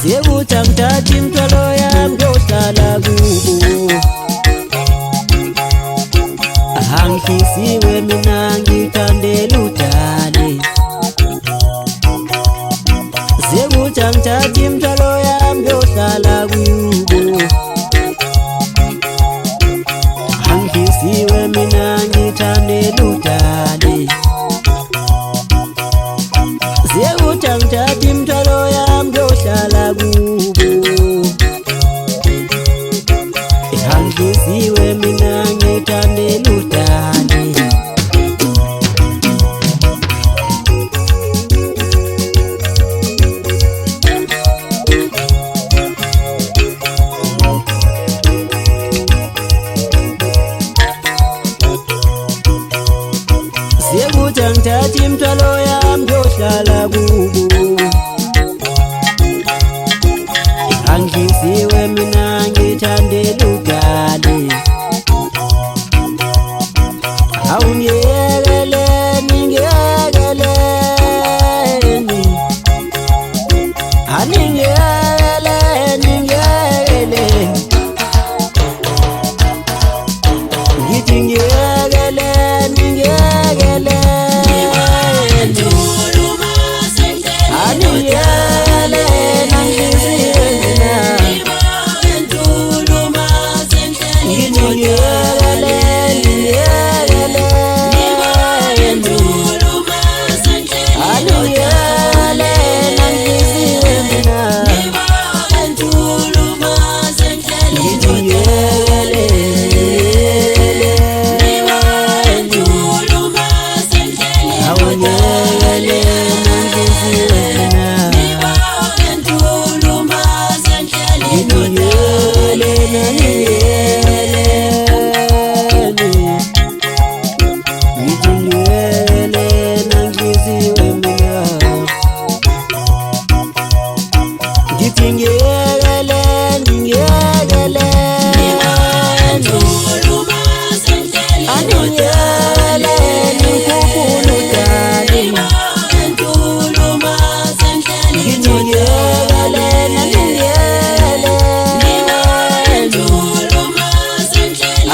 Siyekuthatha imthwalo yami ngiyohlala kubo. Angihlisiwe mina ngithandela udale. Siyekuthatha imthwalo yami ngiyohlala kubo. Angihlisiwe mina ngithandela udale. Siyekuthatha imthwalo yami ngiyohlala kubo. Angihlisiwe mina ngithandela udale. Siyekuthatha imthwalo yami ngiyohlala kubo. Angihlisiwe mina ngithandela udale. Awungiyekeleni ngiyekeleni, aningiyekeleni ngiyekeleni, ngithi ngiyekeleni ngiyekeleni, aningiyekeleni angihlisiwe mina, ngithi ngiyekeleni ngiyekeleni, aningiyekeleni angihlisiwe mina, ngithi ngiyekeleni. I